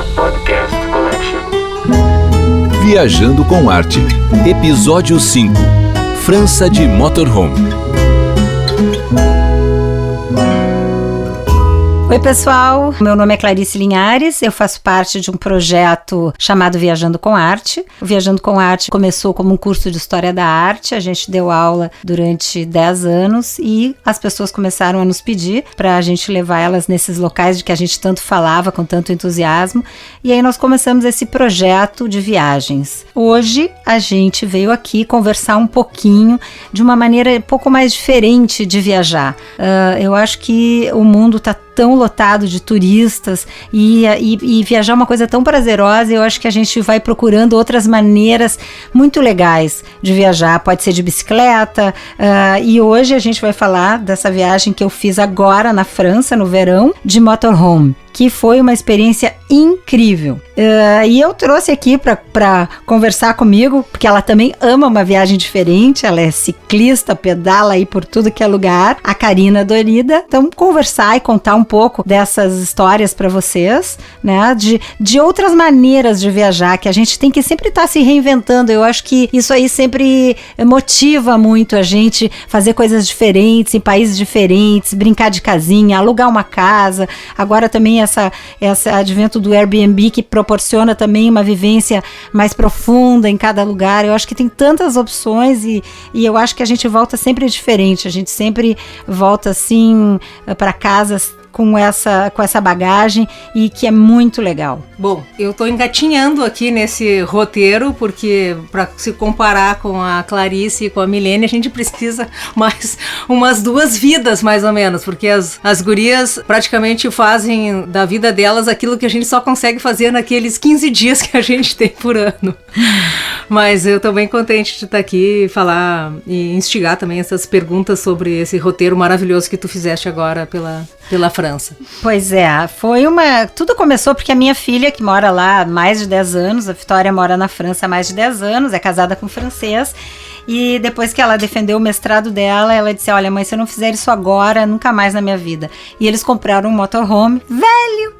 Podcast Collection. Viajando com Arte, Episódio 5, França de Motorhome. Oi pessoal, meu nome é Clarice Linhares, eu faço parte de um projeto chamado Viajando com Arte. O Viajando com Arte começou como um curso de História da Arte, a gente deu aula durante 10 anos e as pessoas começaram a nos pedir para a gente levar elas nesses locais de que a gente tanto falava, com tanto entusiasmo, e aí nós começamos esse projeto de viagens. Hoje a gente veio aqui conversar um pouquinho de uma maneira um pouco mais diferente de viajar. Eu acho que o mundo está tão lotado de turistas e viajar é uma coisa tão prazerosa. Eu acho que a gente vai procurando outras maneiras muito legais de viajar. Pode ser de bicicleta, e hoje a gente vai falar dessa viagem que eu fiz agora na França, no verão, de motorhome, que foi uma experiência incrível. E eu trouxe aqui para conversar comigo, porque ela também ama uma viagem diferente, ela é ciclista, pedala aí por tudo que é lugar, a Karina Dorida. Então, conversar e contar um pouco dessas histórias para vocês, né, de outras maneiras de viajar, que a gente tem que sempre estar se reinventando. Eu acho que isso aí sempre motiva muito a gente fazer coisas diferentes, em países diferentes, brincar de casinha, alugar uma casa. Agora também esse advento do Airbnb, que proporciona também uma vivência mais profunda em cada lugar. Eu acho que tem tantas opções e eu acho que a gente volta sempre diferente, a gente sempre volta assim para casa com essa bagagem, e que é muito legal. Bom, eu estou engatinhando aqui nesse roteiro, porque para se comparar com a Clarice e com a Milene, a gente precisa mais umas 2 vidas, mais ou menos, porque as gurias praticamente fazem da vida delas aquilo que a gente só consegue fazer naqueles 15 dias que a gente tem por ano. Mas eu estou bem contente de estar aqui e falar e instigar também essas perguntas sobre esse roteiro maravilhoso que tu fizeste agora pela França. Pois é, tudo começou porque a minha filha, que mora lá há mais de 10 anos, a Vitória mora na França há mais de 10 anos, é casada com um francês, e depois que ela defendeu o mestrado dela, ela disse: olha mãe, se eu não fizer isso agora, nunca mais na minha vida. E eles compraram um motorhome velho,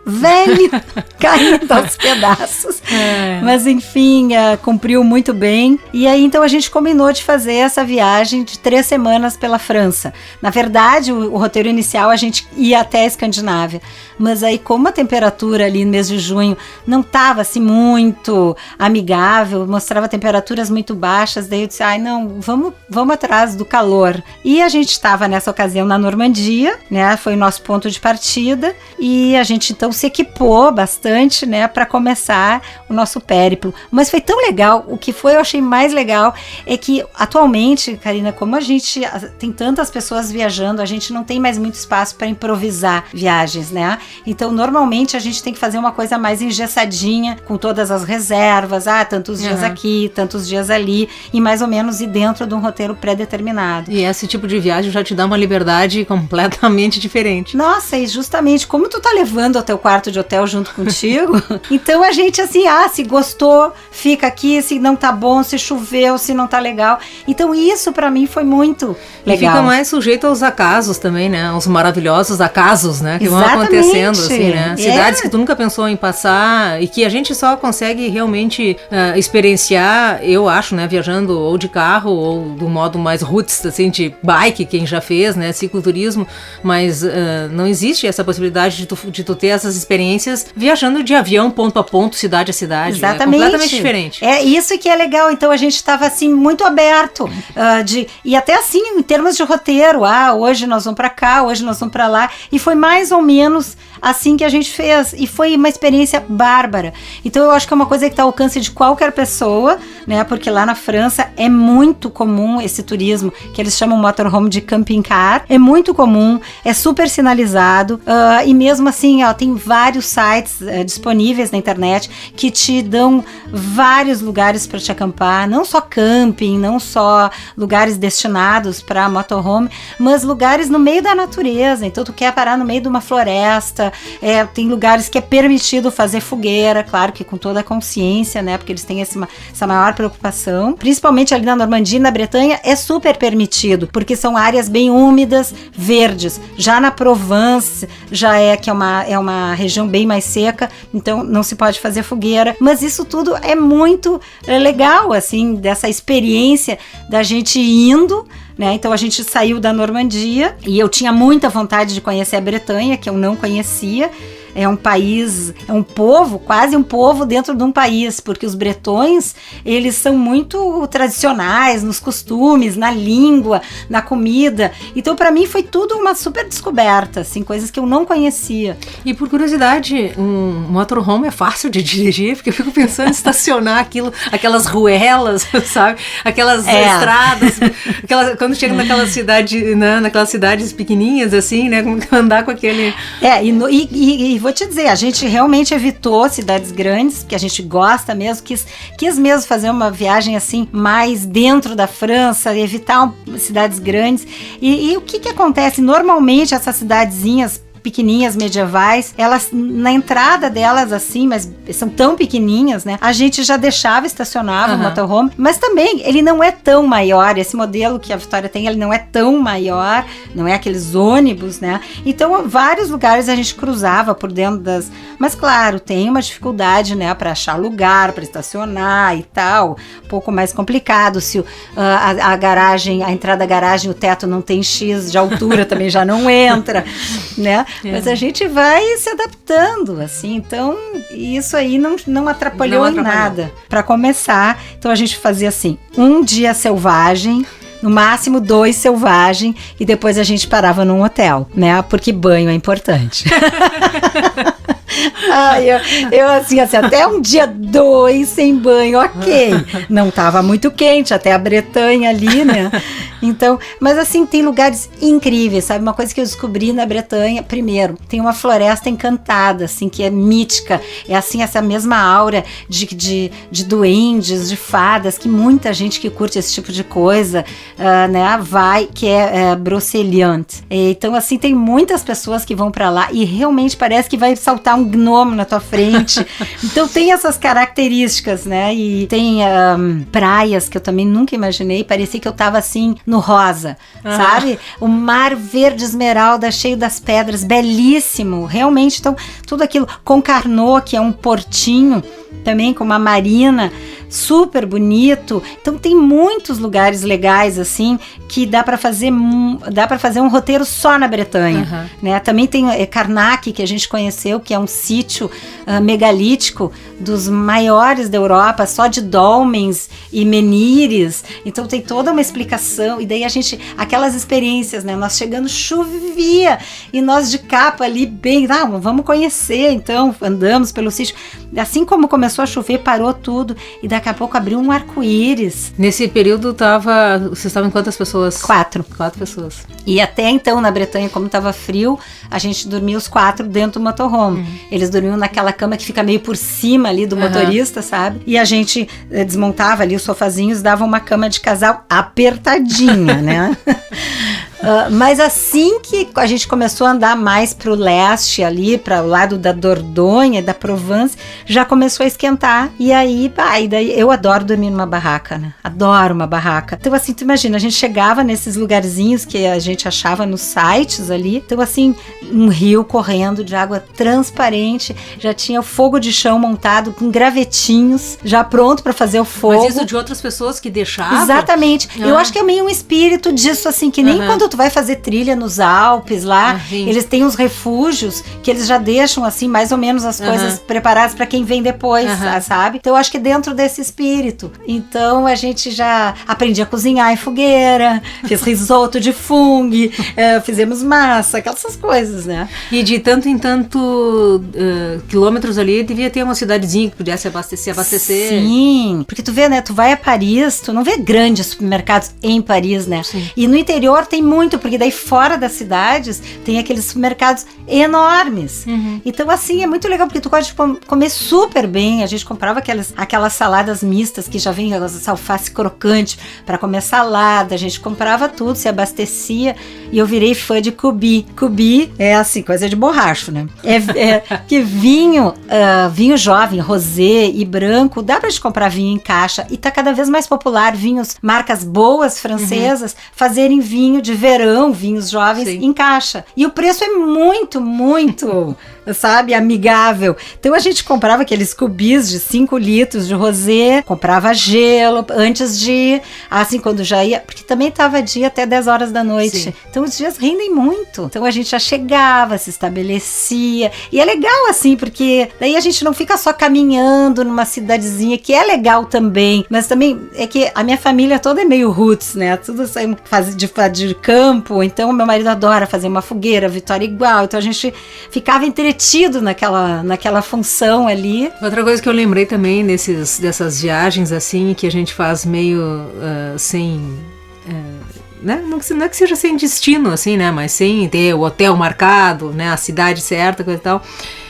caindo aos pedaços. Mas enfim, cumpriu muito bem. E aí então a gente combinou de fazer essa viagem de 3 semanas pela França. Na verdade, o roteiro inicial a gente ia até a Escandinávia, mas aí como a temperatura ali no mês de junho não estava assim muito amigável, mostrava temperaturas muito baixas, daí eu disse: não, vamos atrás do calor. E a gente estava nessa ocasião na Normandia, né, foi o nosso ponto de partida, e a gente então se equipou bastante, né, para começar o nosso périplo. Mas foi tão legal. O que eu achei mais legal é que atualmente, Karina, como a gente tem tantas pessoas viajando, a gente não tem mais muito espaço para improvisar viagens, né? Então normalmente a gente tem que fazer uma coisa mais engessadinha, com todas as reservas, tantos dias aqui, tantos dias ali, e mais ou menos ir dentro de um roteiro pré-determinado. E esse tipo de viagem já te dá uma liberdade completamente diferente. Nossa, e justamente como tu tá levando ao teu quarto de hotel junto contigo, então a gente assim, se gostou, fica aqui, se não tá bom, se choveu, se não tá legal. Então isso pra mim foi muito legal. E fica mais sujeito aos acasos também, né? Aos maravilhosos acasos, né? Que vão acontecendo, assim, né? Cidades que tu nunca pensou em passar e que a gente só consegue realmente experienciar, eu acho, né? Viajando ou de carro ou do modo mais roots, assim, de bike, quem já fez, né? Cicloturismo, mas não existe essa possibilidade de tu ter essas experiências viajando de avião, ponto a ponto, cidade a cidade. Exatamente. É completamente diferente. É isso que é legal. Então a gente estava assim muito aberto e até assim em termos de roteiro, hoje nós vamos para cá, hoje nós vamos para lá, e foi mais ou menos assim que a gente fez, e foi uma experiência bárbara. Então eu acho que é uma coisa que está ao alcance de qualquer pessoa, né? Porque lá na França é muito comum esse turismo que eles chamam motorhome de camping car, é muito comum, é super sinalizado, e mesmo assim tem vários sites disponíveis na internet que te dão vários lugares para te acampar, não só camping, não só lugares destinados para motorhome, mas lugares no meio da natureza. Então tu quer parar no meio de uma floresta, tem lugares que é permitido fazer fogueira, claro que com toda a consciência, né, porque eles têm essa maior preocupação, principalmente ali na Normandia e na Bretanha é super permitido, porque são áreas bem úmidas, verdes. Já na Provence já que é uma uma região bem mais seca, então não se pode fazer fogueira, mas isso tudo é muito legal, assim, dessa experiência da gente indo, né? Então a gente saiu da Normandia e eu tinha muita vontade de conhecer a Bretanha, que eu não conhecia. É um país, é um povo, quase um povo dentro de um país, porque os bretões, eles são muito tradicionais nos costumes, na língua, na comida. Então, para mim, foi tudo uma super descoberta, assim, coisas que eu não conhecia. E por curiosidade, um motorhome é fácil de dirigir? Porque eu fico pensando em estacionar aquelas ruelas, sabe? Aquelas estradas, quando chega naquela cidade, né? Naquelas cidades pequenininhas, assim, né? Andar com aquele... E vou te dizer, a gente realmente evitou cidades grandes, que a gente gosta mesmo, quis mesmo fazer uma viagem assim, mais dentro da França, evitar cidades grandes. E o que acontece? Normalmente essas cidadezinhas pequenininhas, medievais, elas, na entrada delas assim, mas são tão pequenininhas, né? A gente já deixava, estacionava o motorhome, mas também ele não é tão maior, esse modelo que a Vitória tem, ele não é tão maior, não é aqueles ônibus, né? Então, vários lugares a gente cruzava por dentro das... Mas, claro, tem uma dificuldade, né, para achar lugar, para estacionar e tal, um pouco mais complicado, se a garagem, a entrada da garagem, o teto não tem X de altura, também já não entra, né? Mas a gente vai se adaptando, assim, então isso aí não atrapalhou em nada. Para começar, então a gente fazia assim, um dia selvagem, no máximo 2 selvagem, e depois a gente parava num hotel, né? Porque banho é importante. Eu assim, até um dia 2 sem banho, ok. Não tava muito quente, até a Bretanha ali, né? Então, mas assim, tem lugares incríveis, sabe? Uma coisa que eu descobri na Bretanha, primeiro, tem uma floresta encantada, assim, que é mítica. É assim, essa mesma aura de duendes, de fadas, que muita gente que curte esse tipo de coisa, né, vai, que é Brocéliande. Então, assim, tem muitas pessoas que vão pra lá e realmente parece que vai saltar um gnomo na tua frente. Então, tem essas características, né? E tem praias que eu também nunca imaginei, parecia que eu tava assim, no rosa, sabe? O mar verde esmeralda, cheio das pedras, belíssimo, realmente. Então, tudo aquilo, Concarneau, que é um portinho, também com uma marina, super bonito. Então tem muitos lugares legais assim que dá para fazer um roteiro só na Bretanha, né? Também tem Carnac, que a gente conheceu, que é um sítio megalítico dos maiores da Europa, só de dólmens e menires. Então tem toda uma explicação, e daí aquelas experiências, né? Nós chegando, chovia, e nós de capa ali bem, vamos conhecer. Então andamos pelo sítio, assim como começou a chover, parou tudo, e daqui a pouco abriu um arco-íris. Nesse período vocês estavam em quantas pessoas? 4 pessoas. E até então, na Bretanha, como estava frio, a gente dormia os 4 dentro do motorhome. Eles dormiam naquela cama que fica meio por cima ali do motorista, sabe? E a gente desmontava ali os sofazinhos, dava uma cama de casal apertadinha, né? Mas assim que a gente começou a andar mais pro leste ali, para o lado da Dordogne, da Provence, já começou a esquentar. E daí eu adoro dormir numa barraca, né? Adoro uma barraca. Então assim, tu imagina, a gente chegava nesses lugarzinhos que a gente achava nos sites ali. Então assim, um rio correndo de água transparente, já tinha o fogo de chão montado com gravetinhos, já pronto para fazer o fogo. Mas isso de outras pessoas que deixavam? Exatamente. Eu acho que é meio um espírito disso, assim, que nem quando tu vai fazer trilha nos Alpes lá, eles têm uns refúgios que eles já deixam, assim, mais ou menos as coisas preparadas para quem vem depois, sabe? Então eu acho que dentro desse espírito. Então a gente já aprendia a cozinhar em fogueira, fez risoto de fungo, fizemos massa, aquelas coisas, né? E de tanto em tanto quilômetros ali, devia ter uma cidadezinha que pudesse abastecer. Sim, porque tu vê, né? Tu vai a Paris, tu não vê grandes supermercados em Paris, né? Sim. E no interior tem muito, porque daí fora das cidades tem aqueles supermercados enormes. Então assim, é muito legal, porque tu pode comer super bem. A gente comprava aquelas saladas mistas que já vem as alface crocante para comer salada. A gente comprava tudo, se abastecia, e eu virei fã de Cubi. Cubi é assim, coisa de borracho, né? Que vinho jovem, rosé e branco, dá pra gente comprar vinho em caixa, e tá cada vez mais popular vinhos, marcas boas francesas, fazerem vinho de verão, vinhos jovens, Sim. encaixa. E o preço é muito, muito, sabe, amigável. Então a gente comprava aqueles cubis de 5 litros de rosé, comprava gelo antes de ir, assim, quando já ia, porque também tava dia até 10 horas da noite. Sim. Então os dias rendem muito. Então a gente já chegava, se estabelecia. E é legal assim, porque daí a gente não fica só caminhando numa cidadezinha, que é legal também, mas também é que a minha família toda é meio roots, né? Tudo saímos de campo, então meu marido adora fazer uma fogueira, Vitória igual, então a gente ficava entretido naquela função ali. Outra coisa que eu lembrei também dessas viagens assim, que a gente faz meio sem... né? Não é que seja sem destino, assim, né? Mas sem ter o hotel marcado, né? A cidade certa, coisa e tal.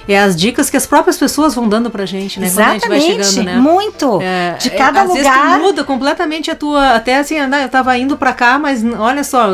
É as dicas que as próprias pessoas vão dando pra gente, né? Exatamente, quando a gente vai chegando, né? muito. De cada às lugar. Às vezes tu muda completamente a tua... Até assim, eu tava indo pra cá, mas olha só,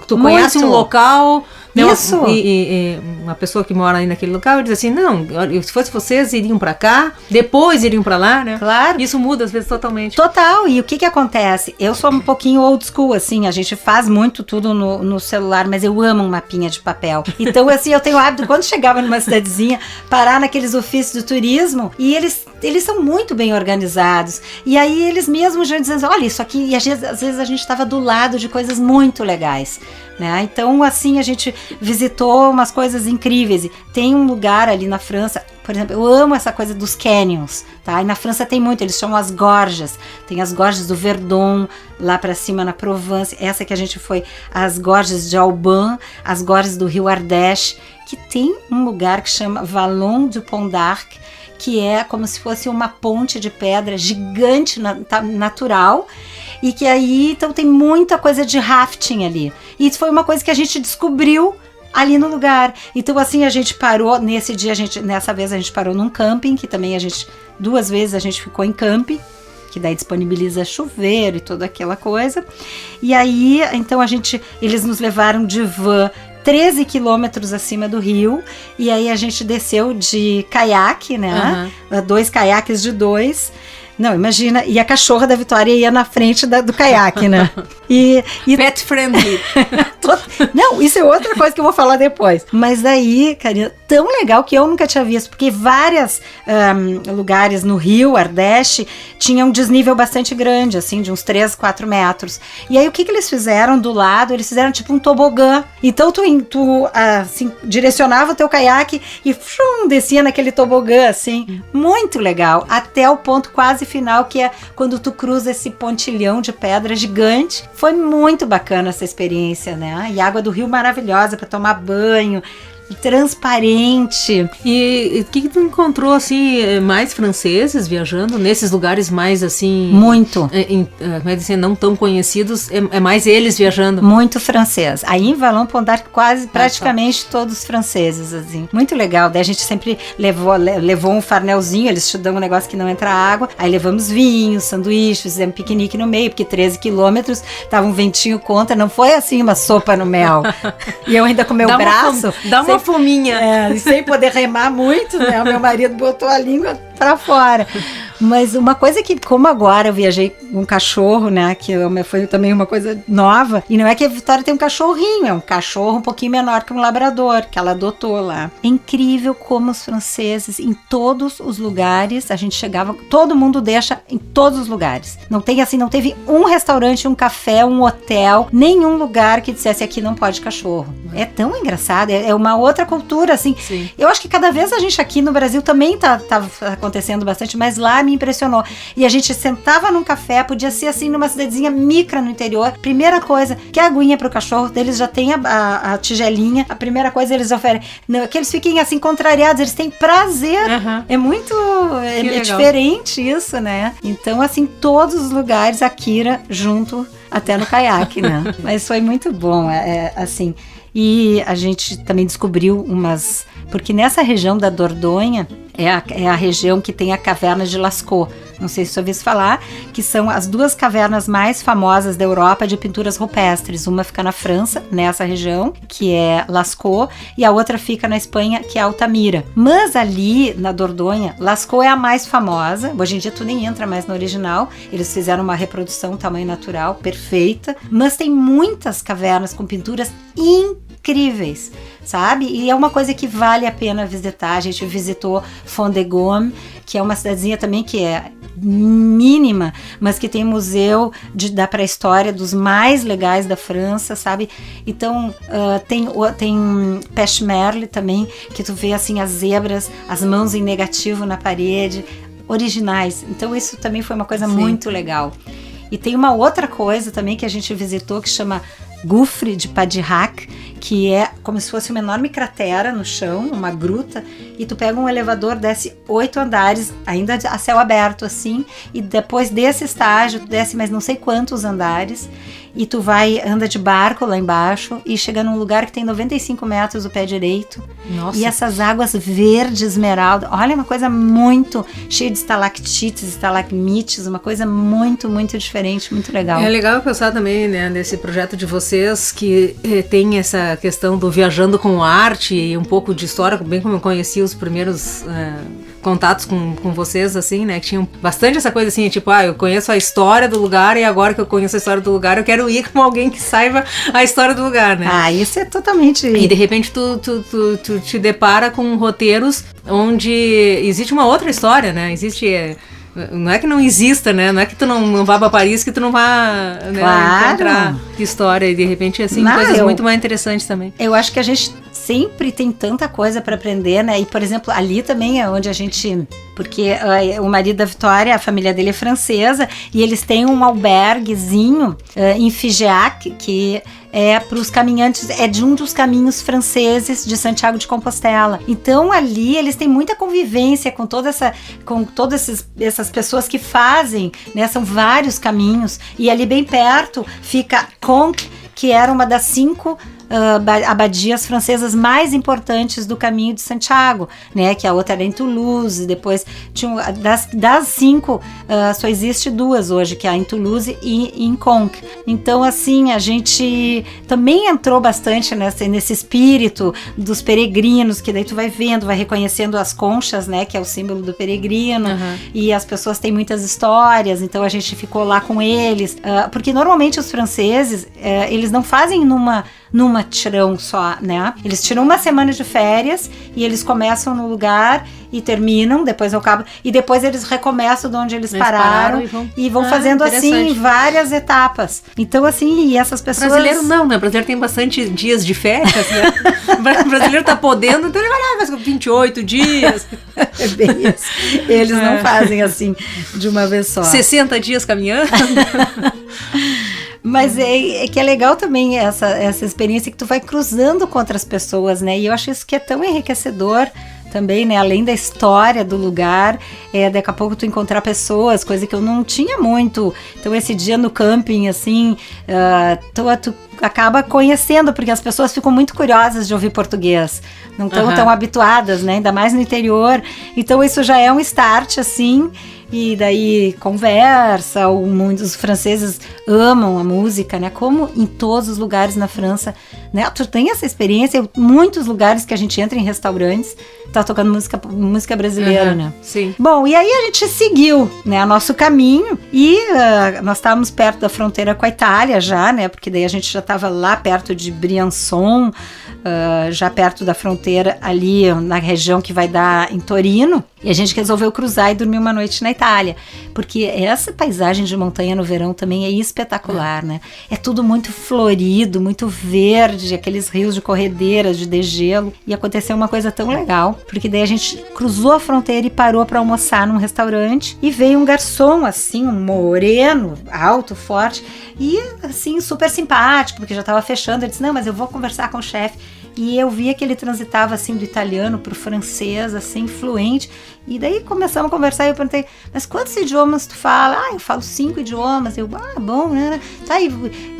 tu conhece um local... Né? Isso. E uma pessoa que mora aí naquele local, diz assim, não, se fosse vocês, iriam pra cá, depois iriam pra lá, né? Claro. Isso muda às vezes totalmente. Total, e o que acontece? Eu sou um pouquinho old school, assim, a gente faz muito tudo no celular, mas eu amo um mapinha de papel. Então, assim, eu tenho o hábito, quando chegava numa cidadezinha, parar naqueles ofícios do turismo, e eles são muito bem organizados. E aí eles mesmos já dizem, olha, isso aqui, e às vezes a gente estava do lado de coisas muito legais, né? Então, assim, a gente visitou umas coisas incríveis. E tem um lugar ali na França, por exemplo, eu amo essa coisa dos canyons, tá? E na França tem muito, eles chamam as gorges. Tem as gorges do Verdon, lá pra cima na Provence. Essa que a gente foi, as gorges de Alban, as gorges do Rio Ardèche, que tem um lugar que chama Vallon du Pont d'Arc, que é como se fosse uma ponte de pedra gigante, natural, e que aí, então, tem muita coisa de rafting ali. E isso foi uma coisa que a gente descobriu ali no lugar. Então, assim, a gente parou, nessa vez a gente parou num camping, que também 2 vezes a gente ficou em camping, que daí disponibiliza chuveiro e toda aquela coisa. E aí, então, eles nos levaram de van 13 quilômetros acima do rio, e aí a gente desceu de caiaque, né? 2 caiaques de 2. Não, imagina, e a cachorra da Vitória ia na frente do caiaque, né? E Pet friendly. Não, isso é outra coisa que eu vou falar depois. Mas daí, Karina, tão legal que eu nunca tinha visto, porque vários lugares no Rio Ardèche tinham um desnível bastante grande, assim, de uns 3, 4 metros. E aí o que eles fizeram do lado? Eles fizeram tipo um tobogã. Então tu assim, direcionava o teu caiaque e descia naquele tobogã, assim. Muito legal. Até o ponto quase final, que é quando tu cruza esse pontilhão de pedra gigante. Foi muito bacana essa experiência, né? E água do rio maravilhosa para tomar banho, transparente. E o que tu encontrou, assim, mais franceses viajando nesses lugares mais, assim... Muito. Como é dizer, não tão conhecidos, é mais eles viajando? Muito francês. Aí em Vallon-Pont d'Arc praticamente todos franceses, assim. Muito legal. Daí a gente sempre levou um farnelzinho, eles te dão um negócio que não entra água, aí levamos vinho, sanduíche, fizemos piquenique no meio, porque 13 quilômetros, tava um ventinho contra, não foi assim uma sopa no mel. E eu ainda com meu braço... Dá uma fominha. Sem poder remar muito, né? O meu marido botou a língua pra fora. Mas uma coisa que, como agora eu viajei com um cachorro, né, que foi também uma coisa nova, e não é que a Vitória tem um cachorrinho, é um cachorro um pouquinho menor que um labrador, que ela adotou lá. É incrível como os franceses, em todos os lugares, a gente chegava, todo mundo deixa em todos os lugares. Não teve um restaurante, um café, um hotel, nenhum lugar que dissesse aqui não pode cachorro. É tão engraçado, é uma outra cultura, assim. Sim. Eu acho que cada vez a gente aqui no Brasil também tá acontecendo bastante, mas lá me impressionou. E a gente sentava num café, podia ser assim numa cidadezinha micra no interior. Primeira coisa, que a aguinha pro cachorro deles já tem a tigelinha. A primeira coisa eles oferecem. Não, que eles fiquem assim contrariados, eles têm prazer. É muito é diferente isso, né? Então, assim, todos os lugares, a Kira junto até no caiaque, né? Mas foi muito bom, assim. E a gente também descobriu porque nessa região da Dordogne é a região que tem a caverna de Lascaux, não sei se você ouviu falar, que são as 2 cavernas mais famosas da Europa de pinturas rupestres. Uma fica na França, nessa região, que é Lascaux, e a outra fica na Espanha, que é Altamira. Mas ali, na Dordogne, Lascaux é a mais famosa. Hoje em dia tu nem entra mais no original, eles fizeram uma reprodução tamanho natural, perfeita, mas tem muitas cavernas com pinturas incríveis, sabe? E é uma coisa que vale a pena visitar. A gente visitou Font-de-Gaume, que é uma cidadezinha também que é mínima, mas que tem museu da pré-história dos mais legais da França, sabe? Então tem Pechmerle também, que tu vê assim as zebras, as mãos em negativo na parede, originais. Então isso também foi uma coisa muito legal. E tem uma outra coisa também que a gente visitou que chama Gouffre de Padirac, que é como se fosse uma enorme cratera no chão, uma gruta, e tu pega um elevador, desce 8 andares, ainda a céu aberto assim, e depois desse estágio, tu desce mais não sei quantos andares, e tu anda de barco lá embaixo, e chega num lugar que tem 95 metros o pé direito. Nossa. E essas águas verde esmeralda, olha, uma coisa muito cheia de estalactites, estalagmites, uma coisa muito, muito diferente, muito legal. É legal pensar também, né, nesse projeto de vocês que tem essa questão do viajando com arte e um pouco de história, bem como eu conheci os primeiros contatos com vocês, assim, né, que tinham bastante essa coisa assim, tipo, eu conheço a história do lugar e agora que eu conheço a história do lugar, eu quero ir com alguém que saiba a história do lugar, né? Ah, isso é totalmente... E de repente tu te depara com roteiros onde existe uma outra história, né? Não é que não exista, né? Não é que tu não vá pra Paris que tu não vá, né, encontrar história. E de repente, assim, coisas muito mais interessantes também. Eu acho que a gente sempre tem tanta coisa para aprender, né? E, por exemplo, ali também é onde a gente... Porque o marido da Vitória, a família dele é francesa, e eles têm um alberguezinho em Figeac, que é para os caminhantes, é de um dos caminhos franceses de Santiago de Compostela. Então ali eles têm muita convivência com todas essas pessoas que fazem, né? São vários caminhos, e ali bem perto fica Conques, que era uma das 5 abadias francesas mais importantes do caminho de Santiago, né? Que a outra era em Toulouse, depois tinha das 5 só existe 2 hoje, que é em Toulouse e em Conques. Então assim, a gente também entrou bastante nesse espírito dos peregrinos, que daí tu vai vendo, vai reconhecendo as conchas, né? Que é o símbolo do peregrino, e as pessoas têm muitas histórias, então a gente ficou lá com eles, porque normalmente os franceses, eles não fazem numa tirão só, né? Eles tiram uma semana de férias e eles começam no lugar e terminam, depois ao cabo, e depois eles recomeçam de onde eles pararam e vão fazendo assim várias etapas. Então assim, e essas pessoas... Brasileiro não, né? Brasileiro tem bastante dias de férias, né? O brasileiro tá podendo, então ele vai lá, faz 28 dias. É bem isso. Eles não fazem assim de uma vez só. 60 dias caminhando. Mas é que é legal também essa experiência que tu vai cruzando com outras pessoas, né? E eu acho isso que é tão enriquecedor também, né? Além da história do lugar, daqui a pouco tu encontrar pessoas, coisa que eu não tinha muito. Então esse dia no camping, assim, tu acaba conhecendo, porque as pessoas ficam muito curiosas de ouvir português. Não estão tão habituadas, né? Ainda mais no interior. Então isso já é um start, assim... E daí conversa, muitos franceses amam a música, né? Como em todos os lugares na França, né? Tu tem essa experiência, muitos lugares que a gente entra em restaurantes, tá tocando música brasileira, né? Sim. Bom, e aí a gente seguiu, né, nosso caminho e nós estávamos perto da fronteira com a Itália já, né? Porque daí a gente já estava lá perto de Briançon, já perto da fronteira ali na região que vai dar em Torino. E a gente resolveu cruzar e dormir uma noite na Itália, porque essa paisagem de montanha no verão também é espetacular, né? É tudo muito florido, muito verde, aqueles rios de corredeiras, de degelo. E aconteceu uma coisa tão legal, porque daí a gente cruzou a fronteira e parou para almoçar num restaurante, e veio um garçom, assim, um moreno, alto, forte, e assim, super simpático, porque já estava fechando. Ele disse, não, mas eu vou conversar com o chefe. E eu via que ele transitava assim do italiano pro francês, assim, fluente. E daí começamos a conversar e eu perguntei, mas quantos idiomas tu fala? Ah, eu falo 5 idiomas. Eu, bom, né? Tá, e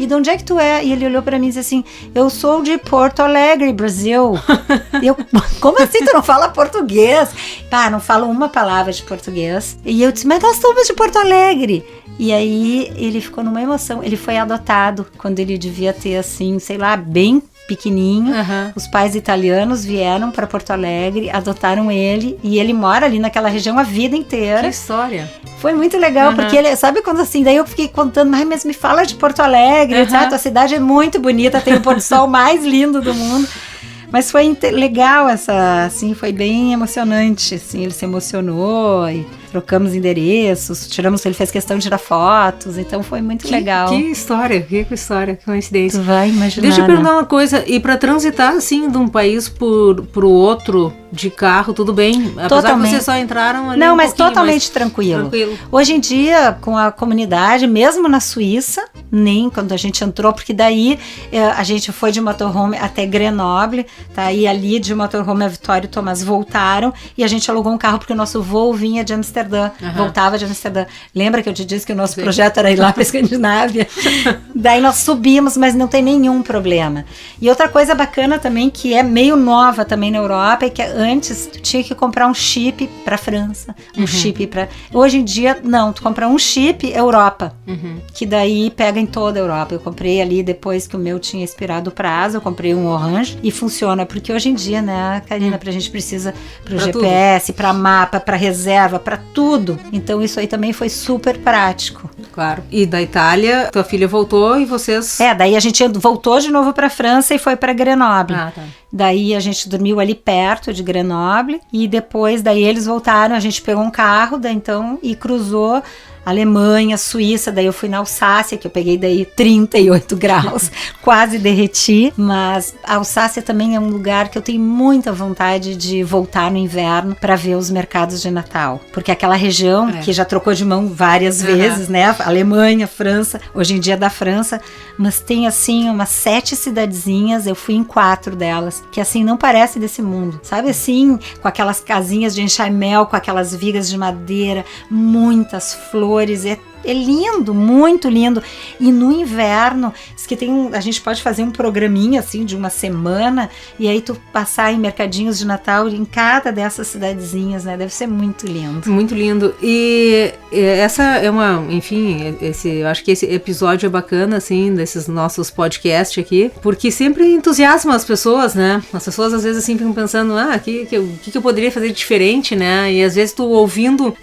de onde é que tu é? E ele olhou pra mim e disse assim, eu sou de Porto Alegre, Brasil. E eu, como assim tu não fala português? Pá, não falo uma palavra de português. E eu disse, mas nós somos de Porto Alegre. E aí ele ficou numa emoção. Ele foi adotado quando ele devia ter, assim, sei lá, bem pequenininho. Os pais italianos vieram para Porto Alegre, adotaram ele e ele mora ali naquela região a vida inteira. Que história! Foi muito legal, porque ele, sabe quando assim, daí eu fiquei contando, mas me fala de Porto Alegre, sabe? A cidade é muito bonita, tem o pôr do sol mais lindo do mundo. Mas foi legal essa, assim, foi bem emocionante, assim, ele se emocionou e trocamos endereços, ele fez questão de tirar fotos, então foi muito legal. Que história, que coincidência. Tu vai imaginar. Deixa eu perguntar uma coisa, e pra transitar, assim, de um país pro outro, de carro, tudo bem? Apesar Totalmente. que vocês só entraram ali Não, um mas pouquinho, totalmente tranquilo. Hoje em dia, com a comunidade, mesmo na Suíça, nem quando a gente entrou, porque daí a gente foi de motorhome até Grenoble, tá? E ali de motorhome a Vitória e o Tomás voltaram e a gente alugou um carro porque o nosso voo vinha de Amsterdã, voltava de Amsterdã. Lembra que eu te disse que o nosso projeto era ir lá para a Escandinávia? Daí nós subimos, mas não tem nenhum problema. E outra coisa bacana também, que é meio nova também na Europa, é que antes tu tinha que comprar um chip para França, chip para... Hoje em dia, não, tu compra um chip Europa, que daí pega em toda a Europa. Eu comprei ali, depois que o meu tinha expirado o prazo, eu comprei um Orange e funciona, porque hoje em dia, né, Karina, pra gente precisa pro GPS, pra mapa, pra reserva, pra tudo. Então isso aí também foi super prático. Claro. E da Itália, tua filha voltou e vocês... Daí a gente voltou de novo pra França e foi pra Grenoble. Tá. Daí a gente dormiu ali perto de Grenoble e depois daí eles voltaram, a gente pegou um carro, daí então, e cruzou Alemanha, Suíça, daí eu fui na Alsácia, que eu peguei daí 38 graus, quase derreti, mas a Alsácia também é um lugar que eu tenho muita vontade de voltar no inverno para ver os mercados de Natal, porque aquela região que já trocou de mão várias vezes, né, Alemanha, França, hoje em dia é da França, mas tem assim umas 7 cidadezinhas, eu fui em 4 delas, que assim não parece desse mundo, sabe assim, com aquelas casinhas de enxaimel, com aquelas vigas de madeira, muitas flores, é lindo, muito lindo. E no inverno, diz que a gente pode fazer um programinha assim de uma semana e aí tu passar em mercadinhos de Natal em cada dessas cidadezinhas, né? Deve ser muito lindo. Muito lindo. E essa é uma, enfim, eu acho que esse episódio é bacana, assim, desses nossos podcasts aqui, porque sempre entusiasma as pessoas, né? As pessoas às vezes assim ficam pensando, o que eu poderia fazer diferente, né? E às vezes tu ouvindo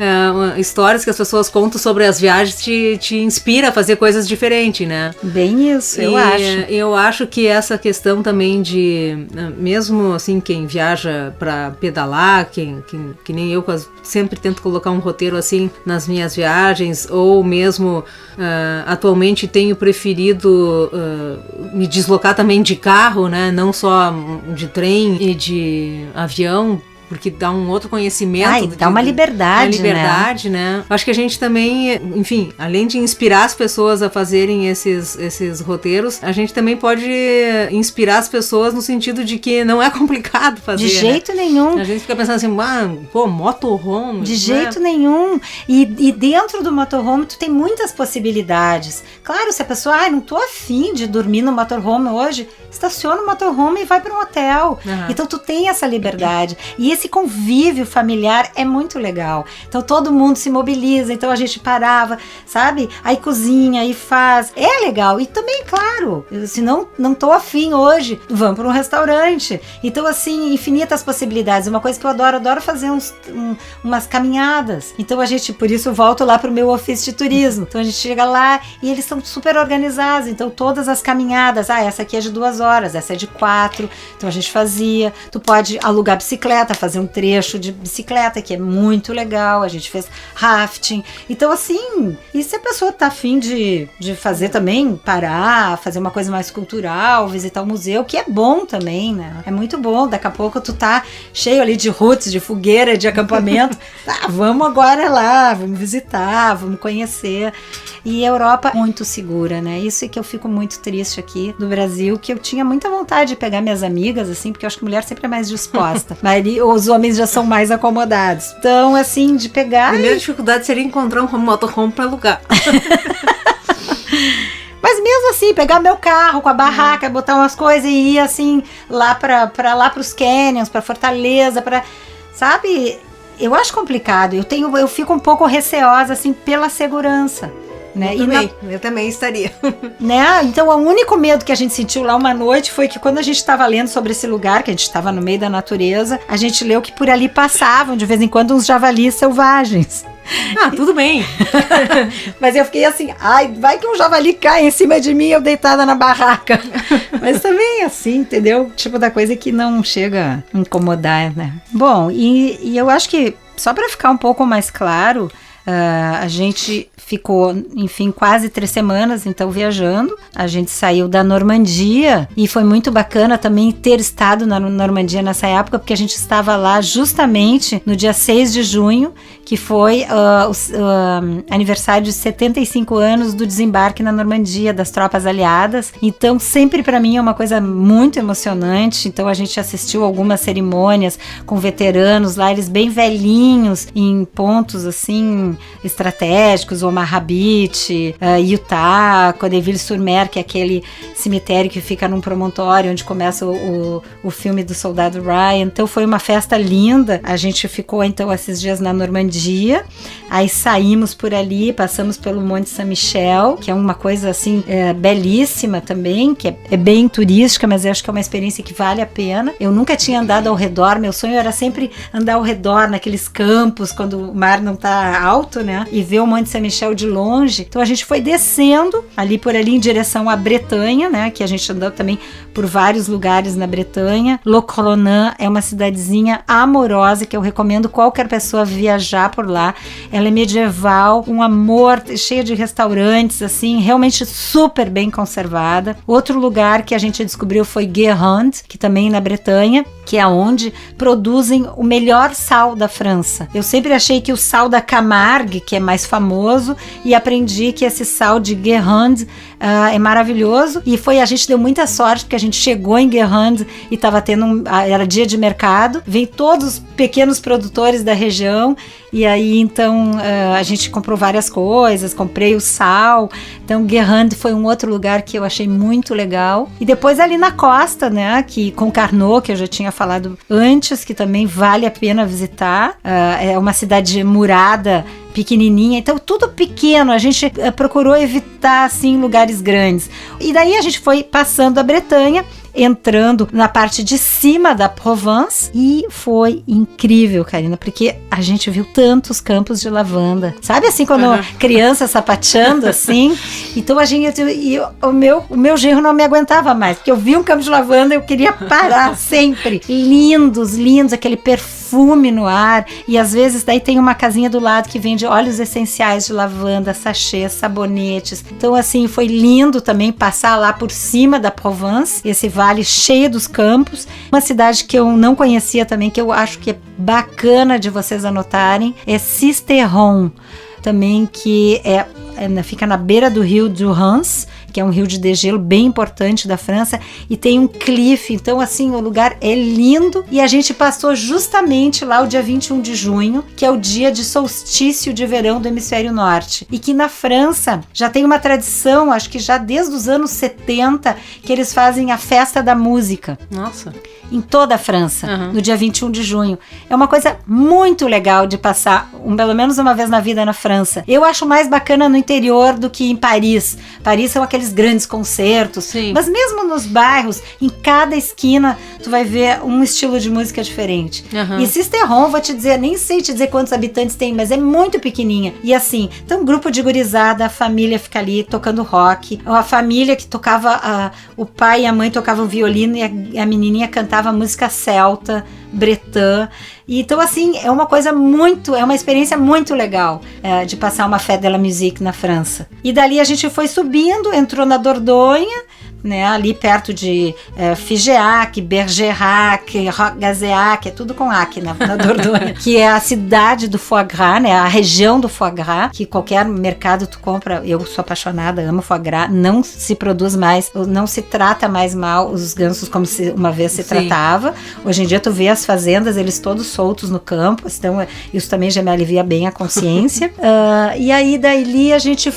histórias que as pessoas contam sobre as viagens te inspira a fazer coisas diferentes, né? Bem isso, eu acho. Eu acho que essa questão também de, mesmo assim, quem viaja pra pedalar, que nem eu sempre tento colocar um roteiro assim nas minhas viagens, ou mesmo atualmente tenho preferido me deslocar também de carro, né? Não só de trem e de avião, porque dá um outro conhecimento. Dá uma liberdade, né? Acho que a gente também, enfim, além de inspirar as pessoas a fazerem esses roteiros, a gente também pode inspirar as pessoas no sentido de que não é complicado fazer. De jeito nenhum. A gente fica pensando assim, motorhome. De jeito nenhum. E dentro do motorhome tu tem muitas possibilidades. Claro, se a pessoa, não tô afim de dormir no motorhome hoje, estaciona o motorhome e vai para um hotel. Então tu tem essa liberdade. E esse convívio familiar é muito legal. Então todo mundo se mobiliza, então a gente parava, sabe? Aí cozinha, aí faz. É legal. E também, claro, se não tô afim hoje, vamos para um restaurante. Então assim, infinitas possibilidades. Uma coisa que eu adoro fazer umas caminhadas. Então a gente, por isso eu volto lá pro meu ofício de turismo. Então a gente chega lá e eles são super organizados. Então todas as caminhadas, essa aqui é de 2 horas, essa é de 4. Então a gente fazia. Tu pode alugar bicicleta, fazer um trecho de bicicleta, que é muito legal, a gente fez rafting. Então, assim, e se a pessoa tá afim de fazer também, parar, fazer uma coisa mais cultural, visitar o museu, que é bom também, né? É muito bom, daqui a pouco tu tá cheio ali de roots, de fogueira, de acampamento. Vamos agora lá, vamos visitar, vamos conhecer. E a Europa muito segura, né? Isso é que eu fico muito triste aqui do Brasil, que eu tinha muita vontade de pegar minhas amigas, assim, porque eu acho que mulher sempre é mais disposta. Mas os homens já são mais acomodados. Então, assim, de pegar... A primeira dificuldade seria encontrar um motorhome para alugar. Mas mesmo assim, pegar meu carro com a barraca, botar umas coisas e ir, assim, lá lá pros canyons, pra Fortaleza, sabe? Eu acho complicado. Eu fico um pouco receosa, assim, pela segurança. Né? Eu também estaria. Né? Então, o único medo que a gente sentiu lá uma noite foi que quando a gente estava lendo sobre esse lugar, que a gente estava no meio da natureza, a gente leu que por ali passavam de vez em quando uns javalis selvagens. Ah, tudo bem. Mas eu fiquei assim, ai, vai que um javali cai em cima de mim, eu deitada na barraca. Mas também assim, entendeu? Tipo da coisa que não chega a incomodar, né? Bom, e eu acho que, só para ficar um pouco mais claro, a gente ficou, enfim, quase 3 semanas, então, viajando. A gente saiu da Normandia e foi muito bacana também ter estado na Normandia nessa época, porque a gente estava lá justamente no dia 6 de junho, que foi o aniversário de 75 anos do desembarque na Normandia, das tropas aliadas. Então, sempre para mim é uma coisa muito emocionante. Então, a gente assistiu algumas cerimônias com veteranos lá, eles bem velhinhos, em pontos, assim, estratégicos, Omaha Beach, Utah, Codeville-sur-Mer, que é aquele cemitério que fica num promontório onde começa o filme do Soldado Ryan. Então, foi uma festa linda. A gente ficou, então, esses dias na Normandia. Aí saímos por ali, passamos pelo Monte Saint-Michel, que é uma coisa assim belíssima também, que é bem turística, mas eu acho que é uma experiência que vale a pena. Eu nunca tinha andado ao redor, meu sonho era sempre andar ao redor naqueles campos quando o mar não tá alto, né? E ver o Monte Saint-Michel de longe. Então a gente foi descendo por ali em direção à Bretanha, né? Que a gente andou também por vários lugares na Bretanha. Locronan é uma cidadezinha amorosa que eu recomendo qualquer pessoa viajar por lá. Ela é medieval, um amor, cheia de restaurantes, assim, realmente super bem conservada. Outro lugar que a gente descobriu foi Guérande, que também na Bretanha, que é onde produzem o melhor sal da França. Eu sempre achei que o sal da Camargue, que é mais famoso, e aprendi que esse sal de Guérande é maravilhoso. E a gente deu muita sorte, porque a gente chegou em Guérande e estava era dia de mercado, vem todos os pequenos produtores da região. E aí, então, a gente comprou várias coisas, comprei o sal. Então, Guérande foi um outro lugar que eu achei muito legal. E depois ali na costa, né, que com Carnot, que eu já tinha falado antes, que também vale a pena visitar. É uma cidade murada, pequenininha, então tudo pequeno, a gente procurou evitar, assim, lugares grandes. E daí a gente foi passando a Bretanha, entrando na parte de cima da Provence, e foi incrível, Karina, porque a gente viu tantos campos de lavanda, sabe assim, quando criança sapateando assim, então o meu genro não me aguentava mais, porque eu vi um campo de lavanda, eu queria parar sempre, lindos, aquele perfume no ar, e às vezes daí tem uma casinha do lado que vende óleos essenciais de lavanda, sachês, sabonetes, então assim, foi lindo também passar lá por cima da Provence, esse vale cheio dos campos. Uma cidade que eu não conhecia também, que eu acho que é bacana de vocês anotarem, é Sisteron, também, que fica na beira do rio du Rance, que é um rio de degelo bem importante da França, e tem um cliff, então assim, o lugar é lindo, e a gente passou justamente lá o dia 21 de junho, que é o dia de solstício de verão do hemisfério norte, e que na França já tem uma tradição, acho que já desde os anos 70, que eles fazem a festa da música. Nossa! Em toda a França, no dia 21 de junho. É uma coisa muito legal de passar, pelo menos uma vez na vida na França. Eu acho mais bacana no interior do que em Paris. Paris são aqueles grandes concertos. Sim. Mas mesmo nos bairros, em cada esquina, tu vai ver um estilo de música diferente. E Sisteron, vou te dizer, nem sei te dizer quantos habitantes tem, mas é muito pequenininha. E assim, tem um grupo de gurizada, a família fica ali tocando rock, a família que tocava, o pai e a mãe tocavam violino e a menininha cantava música celta, Breton. Então, assim, é uma experiência muito legal de passar uma Fête de la Musique na França. E dali a gente foi subindo, entrou na Dordogne, né, ali perto de Figeac, Bergerac, Roque-Gazéac, é tudo com Ac na Dordogne, que é a cidade do foie gras, né, a região do foie gras, que qualquer mercado tu compra. Eu sou apaixonada, amo foie gras, não se produz mais, não se trata mais mal os gansos como uma vez se tratava. Hoje em dia tu vê as fazendas, eles todos soltos no campo, então isso também já me alivia bem a consciência. E aí dali a gente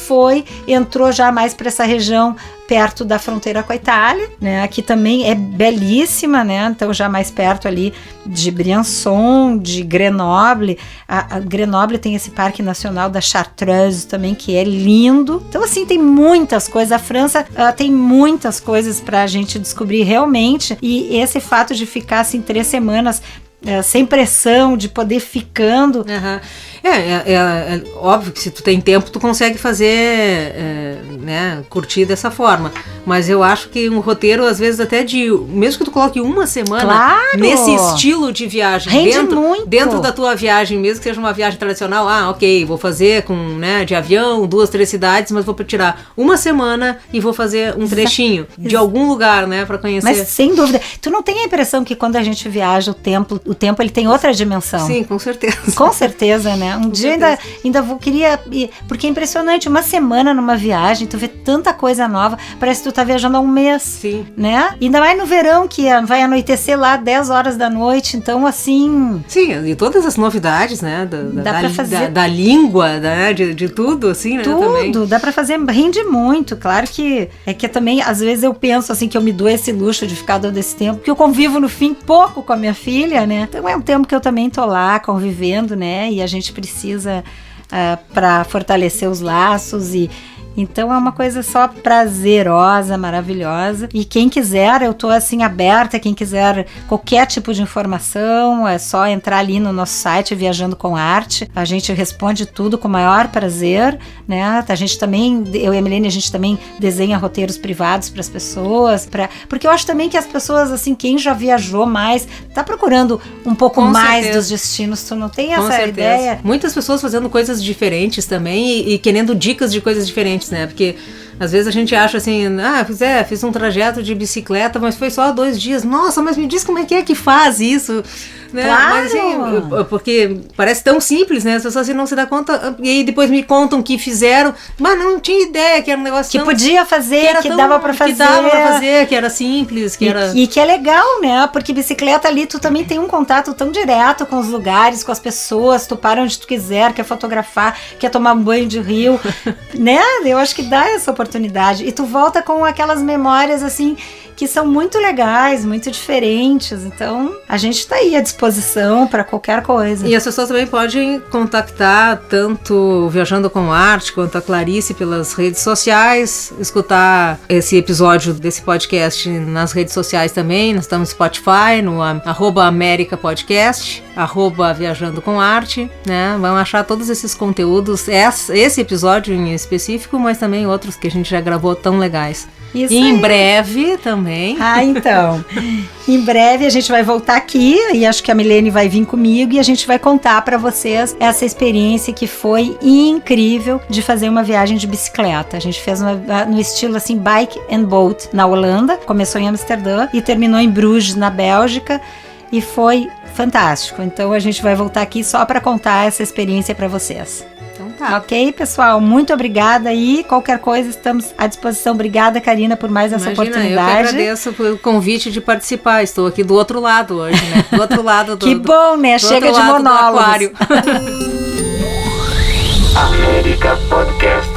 entrou já mais para essa região perto da fronteira com a Itália, né? Que também é belíssima, né? Então já mais perto ali de Briançon, de Grenoble. A Grenoble tem esse Parque Nacional da Chartreuse também, que é lindo. Então assim, tem muitas coisas. A França tem muitas coisas pra gente descobrir realmente, e esse fato de ficar assim 3 semanas sem pressão, de poder ficando. É óbvio que se tu tem tempo, tu consegue fazer, curtir dessa forma. Mas eu acho que um roteiro, às vezes até mesmo que tu coloque uma semana nesse estilo de viagem, dentro da tua viagem, mesmo que seja uma viagem tradicional, ok, vou fazer de avião, 2, 3 cidades, mas vou tirar uma semana e vou fazer um trechinho de algum lugar, né, pra conhecer. Mas sem dúvida, tu não tem a impressão que quando a gente viaja, o tempo ele tem outra dimensão? Sim, com certeza. Com certeza, né? Um dia ainda queria ir, porque é impressionante, uma semana numa viagem, tu vê tanta coisa nova, parece que tu tá viajando há um mês. Sim. Né? Ainda mais no verão, que vai anoitecer lá 10 horas da noite, então assim... Sim, e todas as novidades, né? Da língua, né? De tudo, assim, né? Tudo, também. Dá pra fazer, rende muito, claro que também, às vezes eu penso assim, que eu me dou esse luxo de ficar todo esse tempo, porque eu convivo no fim pouco com a minha filha, né? Então é um tempo que eu também tô lá convivendo, né? E a gente precisa para fortalecer os laços então é uma coisa só prazerosa, maravilhosa. E quem quiser, eu tô assim aberta, quem quiser qualquer tipo de informação, é só entrar ali no nosso site Viajando com Arte. A gente responde tudo com o maior prazer, né? A gente também, eu e a Milene, a gente também desenha roteiros privados para as pessoas, porque eu acho também que as pessoas, assim, quem já viajou mais, tá procurando um pouco mais dos destinos. Tu não tem essa ideia? Muitas pessoas fazendo coisas diferentes também e querendo dicas de coisas diferentes, né? Porque às vezes a gente acha assim, fiz um trajeto de bicicleta, mas foi só 2 dias. Nossa, mas me diz como é que faz isso, né? Claro. Mas assim, porque parece tão simples, né? As pessoas assim, não se dão conta, e aí depois me contam que fizeram, mas não tinha ideia que era um negócio que podia fazer, que dava pra fazer, que era simples, e que é legal, né? Porque bicicleta ali, tu também tem um contato tão direto com os lugares, com as pessoas, tu para onde tu quiser, quer fotografar, quer tomar um banho de rio, né? Eu acho que dá essa oportunidade. E tu volta com aquelas memórias, assim, que são muito legais, muito diferentes. Então, a gente tá aí à disposição para qualquer coisa. E as pessoas também podem contactar tanto o Viajando com Arte quanto a Clarice pelas redes sociais, escutar esse episódio desse podcast nas redes sociais também. Nós estamos no Spotify, no @americapodcast, @Viajando com Arte, né? Vão achar todos esses conteúdos, esse episódio em específico, mas também outros que a gente já gravou tão legais. Isso e em breve também. Então. Em breve a gente vai voltar aqui e acho que a Milene vai vir comigo e a gente vai contar pra vocês essa experiência que foi incrível de fazer uma viagem de bicicleta. A gente fez no estilo assim, bike and boat na Holanda. Começou em Amsterdã e terminou em Bruges, na Bélgica. E foi fantástico. Então a gente vai voltar aqui só pra contar essa experiência pra vocês. Então tá. Ok, pessoal? Muito obrigada e qualquer coisa estamos à disposição. Obrigada, Karina, por mais essa oportunidade. Eu que agradeço pelo convite de participar. Estou aqui do outro lado hoje, né? Do outro lado do... Que bom, né? Chega de monólogos. Do aquário. America Podcast.